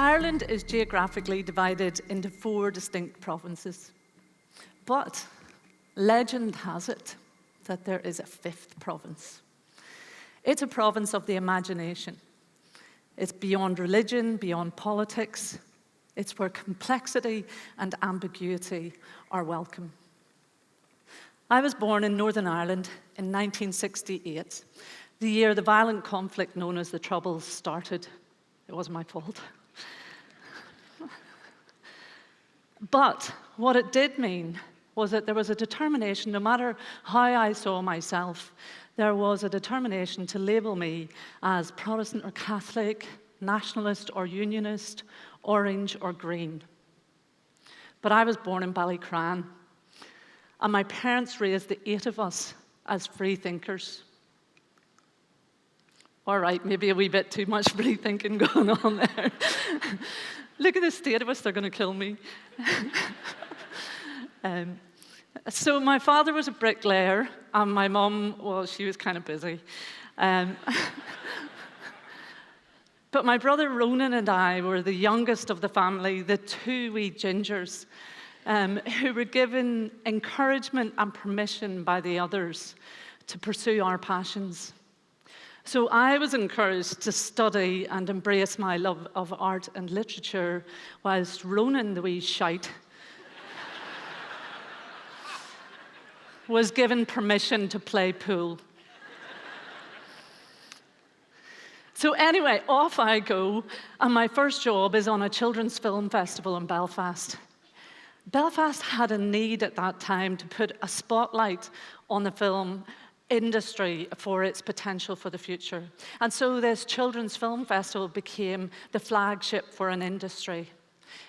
Ireland is geographically divided into 4 distinct provinces. But legend has it that there is a 5th province. It's a province of the imagination. It's beyond religion, beyond politics. It's where complexity and ambiguity are welcome. I was born in Northern Ireland in 1968, the year the violent conflict known as the Troubles started. It wasn't my fault. But what it did mean was that there was a determination, no matter how I saw myself, there was a determination to label me as Protestant or Catholic, nationalist or unionist, orange or green. But I was born in Ballycran, and my parents raised the 8 of us as free thinkers. All right, maybe a wee bit too much free thinking going on there. Look at the state of us, they're going to kill me. So my father was a bricklayer, and my mum, well, she was kind of busy. But my brother Ronan and I were the youngest of the family, the 2 wee gingers, who were given encouragement and permission by the others to pursue our passions. So I was encouraged to study and embrace my love of art and literature, whilst Ronan, the wee shite, was given permission to play pool. So anyway, off I go, and my first job is on a children's film festival in Belfast. Belfast had a need at that time to put a spotlight on the film industry for its potential for the future. And so this children's film festival became the flagship for an industry.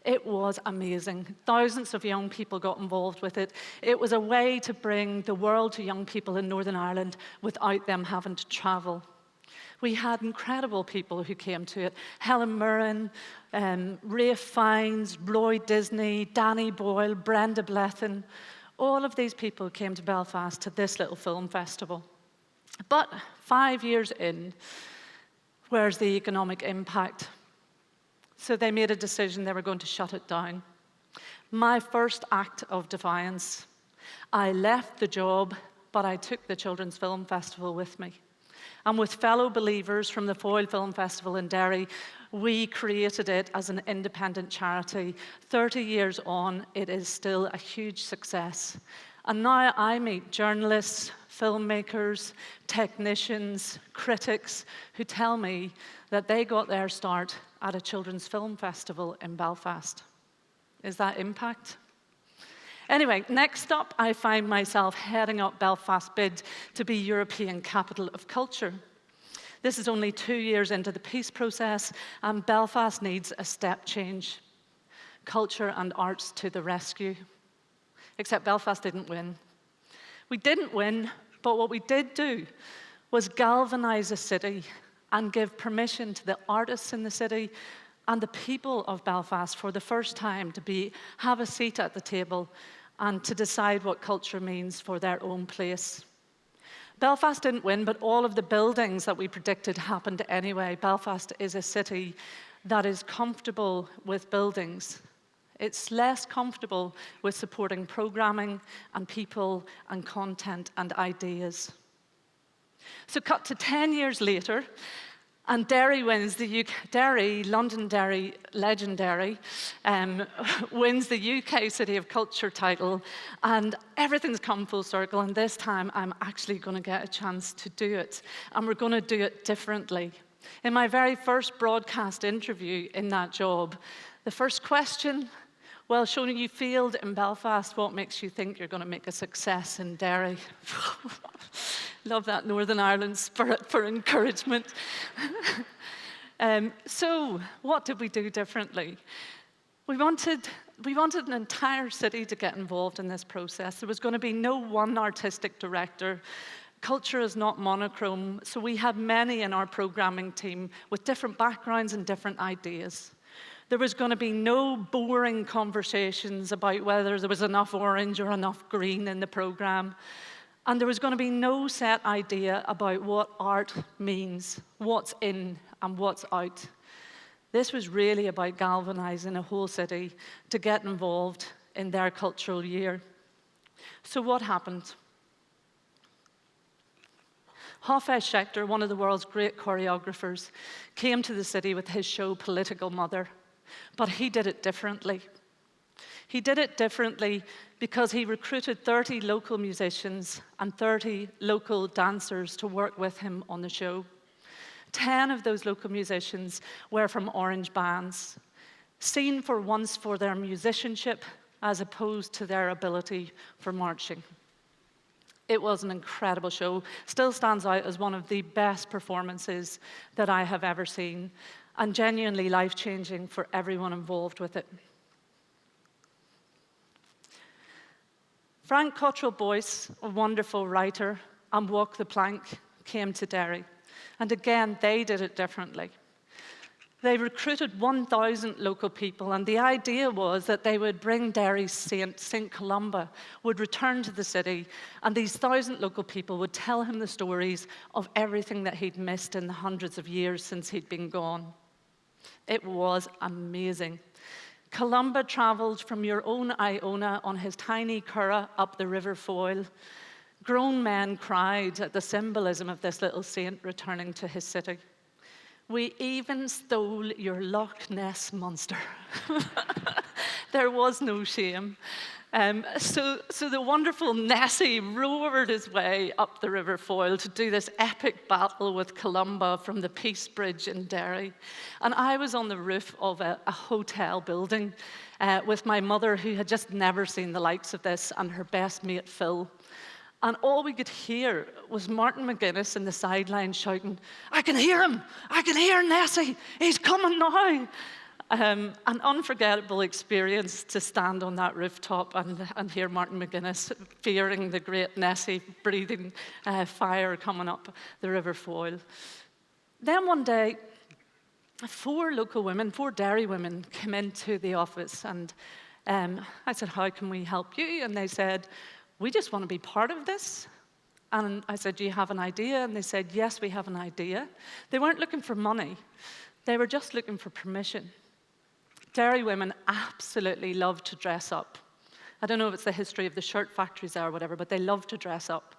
It was amazing. Thousands of young people got involved with it. It was a way to bring the world to young people in Northern Ireland without them having to travel. We had incredible people who came to it. Helen Mirren, Ralph Fiennes, Roy Disney, Danny Boyle, Brenda Blethyn. All of these people came to Belfast to this little film festival. But 5 years in, where's the economic impact? So they made a decision they were going to shut it down. My first act of defiance. I left the job, but I took the Children's Film Festival with me. And with fellow believers from the Foyle Film Festival in Derry, we created it as an independent charity. 30 years on, it is still a huge success. And now I meet journalists, filmmakers, technicians, critics who tell me that they got their start at a children's film festival in Belfast. Is that impact? Anyway, next up, I find myself heading up Belfast's bid to be European Capital of Culture. This is only 2 years into the peace process, and Belfast needs a step change. Culture and arts to the rescue. Except Belfast didn't win. We didn't win, but what we did do was galvanize a city and give permission to the artists in the city and the people of Belfast for the first time to have a seat at the table and to decide what culture means for their own place. Belfast didn't win, but all of the buildings that we predicted happened anyway. Belfast is a city that is comfortable with buildings. It's less comfortable with supporting programming and people and content and ideas. So cut to 10 years later, and Derry wins the UK, London Derry, legendary, wins the UK City of Culture title, and everything's come full circle, and this time I'm actually going to get a chance to do it, and we're going to do it differently. In my very first broadcast interview in that job, the first question, well, Shona, you failed in Belfast. What makes you think you're going to make a success in Derry? Love that Northern Ireland spirit for encouragement. So what did we do differently? We wanted an entire city to get involved in this process. There was going to be no one artistic director. Culture is not monochrome, so we had many in our programming team with different backgrounds and different ideas. There was going to be no boring conversations about whether there was enough orange or enough green in the program. And there was going to be no set idea about what art means, what's in and what's out. This was really about galvanizing a whole city to get involved in their cultural year. So what happened? Hafez Schechter, one of the world's great choreographers, came to the city with his show Political Mother, but he did it differently. He did it differently because he recruited 30 local musicians and 30 local dancers to work with him on the show. 10 of those local musicians were from orange bands, seen for once for their musicianship as opposed to their ability for marching. It was an incredible show, still stands out as one of the best performances that I have ever seen, and genuinely life-changing for everyone involved with it. Frank Cottrill Boyce, a wonderful writer, and Walk the Plank came to Derry. And again, they did it differently. They recruited 1,000 local people, and the idea was that they would bring Derry's saint, St. Columba, would return to the city, and these 1,000 local people would tell him the stories of everything that he'd missed in the hundreds of years since he'd been gone. It was amazing. Columba travelled from your own Iona on his tiny curragh up the River Foyle. Grown men cried at the symbolism of this little saint returning to his city. We even stole your Loch Ness monster. There was no shame. So the wonderful Nessie roared his way up the River Foyle to do this epic battle with Columba from the Peace Bridge in Derry. And I was on the roof of a hotel building with my mother, who had just never seen the likes of this, and her best mate, Phil. And all we could hear was Martin McGuinness in the sideline shouting, "I can hear him! I can hear Nessie! He's coming now!" An unforgettable experience to stand on that rooftop and hear Martin McGuinness fearing the great Nessie breathing fire coming up the River Foyle. Then one day, 4 local women, 4 Derry women, came into the office, and I said, "How can we help you?" And they said, "We just want to be part of this." And I said, "Do you have an idea?" And they said, "Yes, we have an idea." They weren't looking for money. They were just looking for permission. Derry women absolutely love to dress up. I don't know if it's the history of the shirt factories there or whatever, but they love to dress up.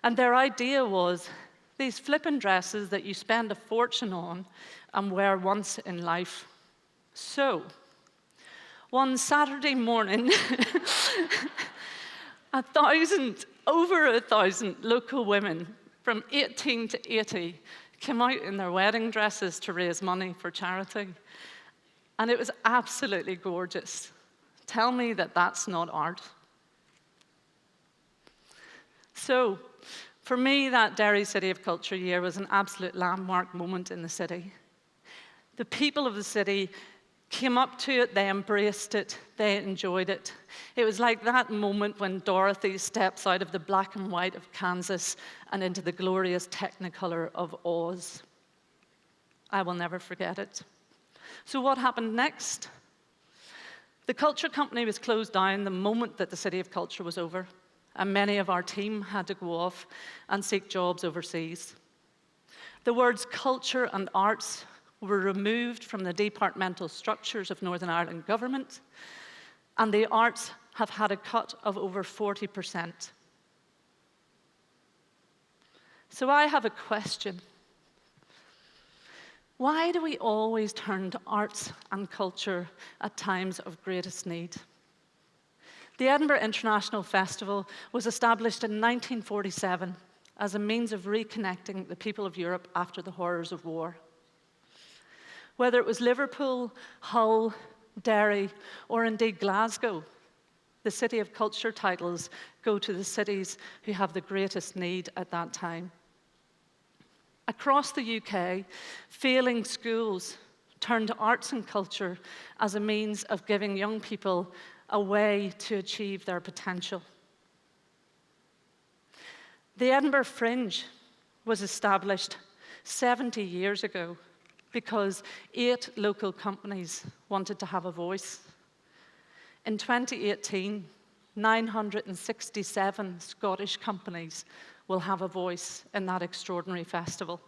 And their idea was these flippin' dresses that you spend a fortune on and wear once in life. So, one Saturday morning, over 1,000 local women from 18 to 80 came out in their wedding dresses to raise money for charity. And it was absolutely gorgeous. Tell me that that's not art. So, for me, that Derry City of Culture year was an absolute landmark moment in the city. The people of the city came up to it, they embraced it, they enjoyed it. It was like that moment when Dorothy steps out of the black and white of Kansas and into the glorious Technicolor of Oz. I will never forget it. So what happened next? The Culture Company was closed down the moment that the City of Culture was over, and many of our team had to go off and seek jobs overseas. The words culture and arts were removed from the departmental structures of Northern Ireland government, and the arts have had a cut of over 40%. So I have a question. Why do we always turn to arts and culture at times of greatest need? The Edinburgh International Festival was established in 1947 as a means of reconnecting the people of Europe after the horrors of war. Whether it was Liverpool, Hull, Derry, or indeed Glasgow, the City of Culture titles go to the cities who have the greatest need at that time. Across the UK, failing schools turn to arts and culture as a means of giving young people a way to achieve their potential. The Edinburgh Fringe was established 70 years ago because 8 local companies wanted to have a voice. In 2018, 967 Scottish companies will have a voice in that extraordinary festival.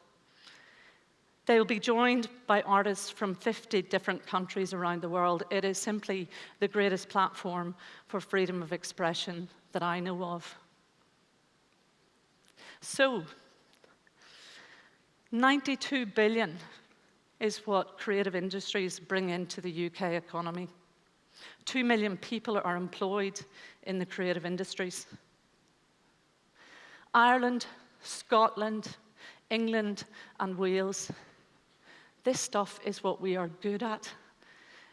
They will be joined by artists from 50 different countries around the world. It is simply the greatest platform for freedom of expression that I know of. So, 92 billion is what creative industries bring into the UK economy. 2 million people are employed in the creative industries. Ireland, Scotland, England, and Wales. This stuff is what we are good at.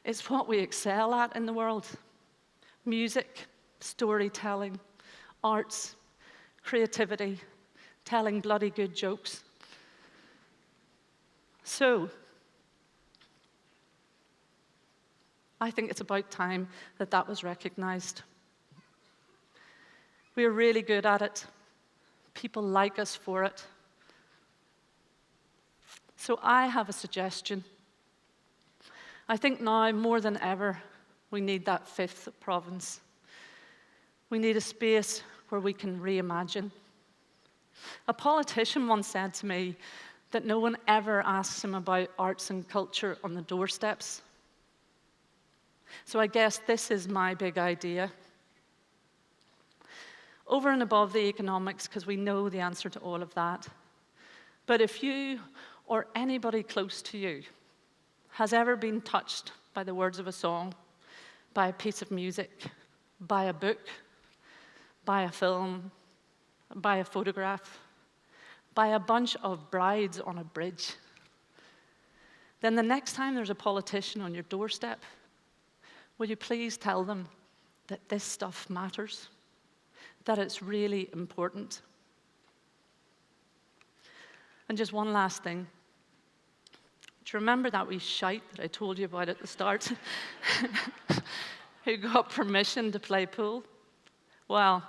It's what we excel at in the world. Music, storytelling, arts, creativity, telling bloody good jokes. So, I think it's about time that that was recognized. We're really good at it. People like us for it. So I have a suggestion. I think now more than ever, we need that fifth province. We need a space where we can reimagine. A politician once said to me that no one ever asks him about arts and culture on the doorsteps. So I guess this is my big idea. Over and above the economics, because we know the answer to all of that. But if you or anybody close to you has ever been touched by the words of a song, by a piece of music, by a book, by a film, by a photograph, by a bunch of brides on a bridge, then the next time there's a politician on your doorstep, will you please tell them that this stuff matters, that it's really important? And just one last thing. Do you remember that wee shite that I told you about at the start? Who got permission to play pool? Well,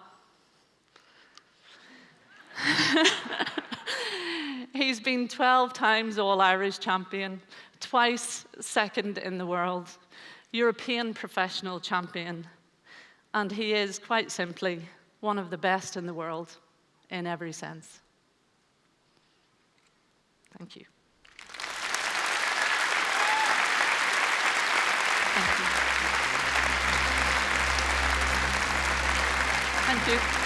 he's been 12 times All-Irish champion, twice second in the world, European professional champion, and he is, quite simply, one of the best in the world in every sense. Thank you. Thank you. Thank you.